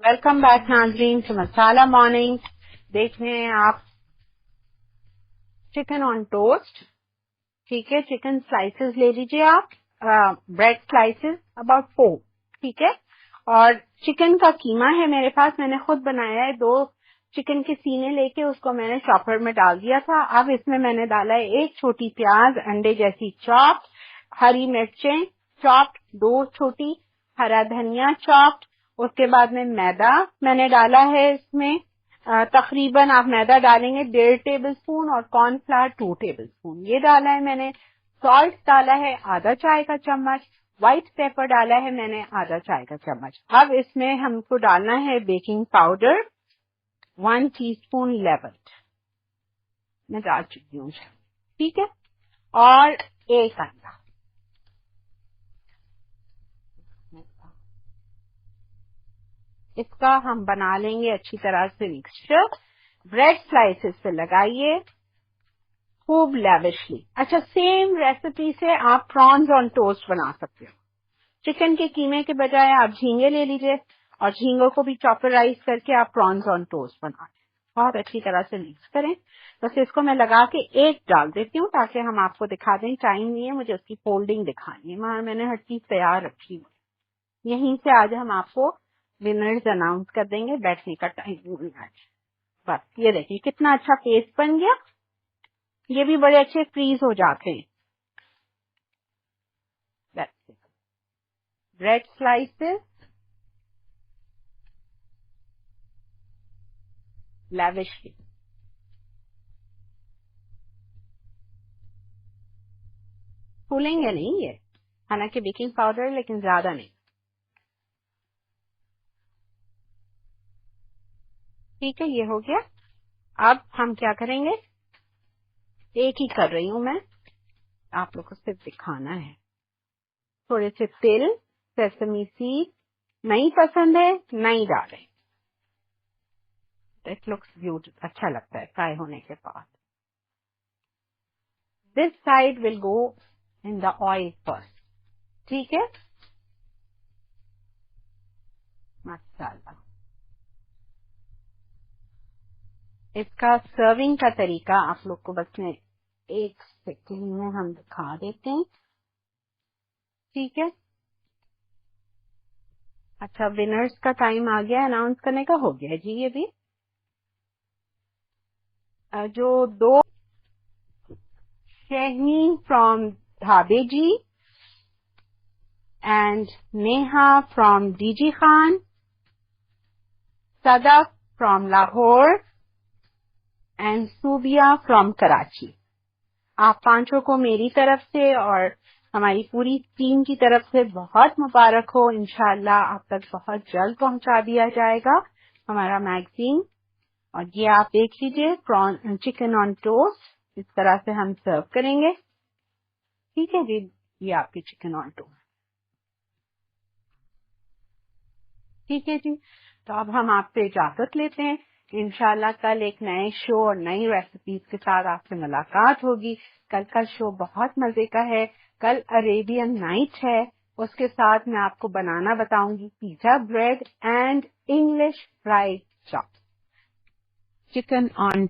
Welcome back नाजरीन to masala morning. देख रहे हैं आप चिकन ऑन टोस्ट। ठीक है, चिकन स्लाइसेस ले लीजिए आप, ब्रेड स्लाइसेस अबाउट 4। ठीक है, और चिकन का कीमा है मेरे पास, मैंने खुद बनाया है। 2 चिकन के सीने लेके उसको मैंने चॉपर में डाल दिया था। अब इसमें मैंने डाला है 1 छोटी प्याज अंडे जैसी चॉप्ड, हरी मिर्चें चॉप्ड 2 छोटी, हरा धनिया चॉप्ड। उसके बाद में मैदा मैंने डाला है इसमें, तकरीबन आप मैदा डालेंगे 1.5 टेबल स्पून और कॉर्नफ्लावर 2 टेबल स्पून ये डाला है मैंने। सॉल्ट डाला है आधा चाय का चम्मच, व्हाइट पेपर डाला है मैंने आधा चाय का चम्मच। अब इसमें हमको डालना है बेकिंग पाउडर 1 टीस्पून लेवल्ड, मैं डाल चुकी हूँ। ठीक है, और 1 अंडा। इसका हम बना लेंगे अच्छी तरह से मिक्सचर। ब्रेड स्लाइसेस पे लगाइए खूब लैविशली। अच्छा, सेम रेसिपी से आप प्रॉन्स ऑन टोस्ट बना सकते हो। चिकन के कीमे के बजाय आप झींगे ले लीजिए और झींगों को भी चॉपराइज करके आप प्रॉन्स ऑन टोस्ट बना लें। बहुत अच्छी तरह से मिक्स करें। बस इसको मैं लगा के 1 डाल देती हूँ ताकि हम आपको दिखा दें। टाइम नहीं है मुझे उसकी फोल्डिंग दिखानी है, वहां मैंने हर चीज तैयार रखी हुई। यहीं से आज हम आपको विनर्स अनाउंस कर देंगे। बैठने का टाइम नहीं है आज। बस ये देखिए कितना अच्छा पेस्ट बन गया। ये भी बड़े अच्छे फ्रीज हो जाते हैं। Bread slices lavishly. फूलेंगे नहीं ये, हालांकि बेकिंग पाउडर, लेकिन ज्यादा नहीं। ठीक है, ये हो गया। अब हम क्या करेंगे, एक ही कर रही हूं मैं, आप लोग को सिर्फ दिखाना है। थोड़े से तिल, सेसमी सीड, नहीं पसंद है नहीं डालें। इट लुक्स ब्यूटीफुल, अच्छा लगता है फ्राई होने के बाद। This side will go in the oil first. ठीक है, मसाला। इसका सर्विंग का तरीका आप लोग को बस में 1 सेकंड में हम दिखा देते हैं। ठीक है, अच्छा विनर्स का टाइम आ गया, अनाउंस करने का हो गया जी। ये भी जो 2 Shaheen from Dhabeji and Neha from DG Khan, Sadaf from Lahore and Subia from Karachi, आप 5 को मेरी तरफ से और हमारी पूरी टीम की तरफ से बहुत मुबारक हो। इंशाल्लाह आप तक बहुत जल्द पहुंचा दिया जाएगा हमारा मैगजीन। और ये आप देख लीजिए, प्रॉन चिकन ऑन टोस्ट इस तरह से हम सर्व करेंगे। ठीक है जी, ये आपकी चिकन ऑन टोस्ट। ठीक है जी, तो अब हम आपसे इजाजत लेते हैं। इंशाल्लाह कल एक नए शो और नई रेसिपीज के साथ आपसे मुलाकात होगी। कल का शो बहुत मजे का है। कल अरेबियन नाइट है, उसके साथ मैं आपको बनाना बताऊंगी pizza bread and English fried chop chicken on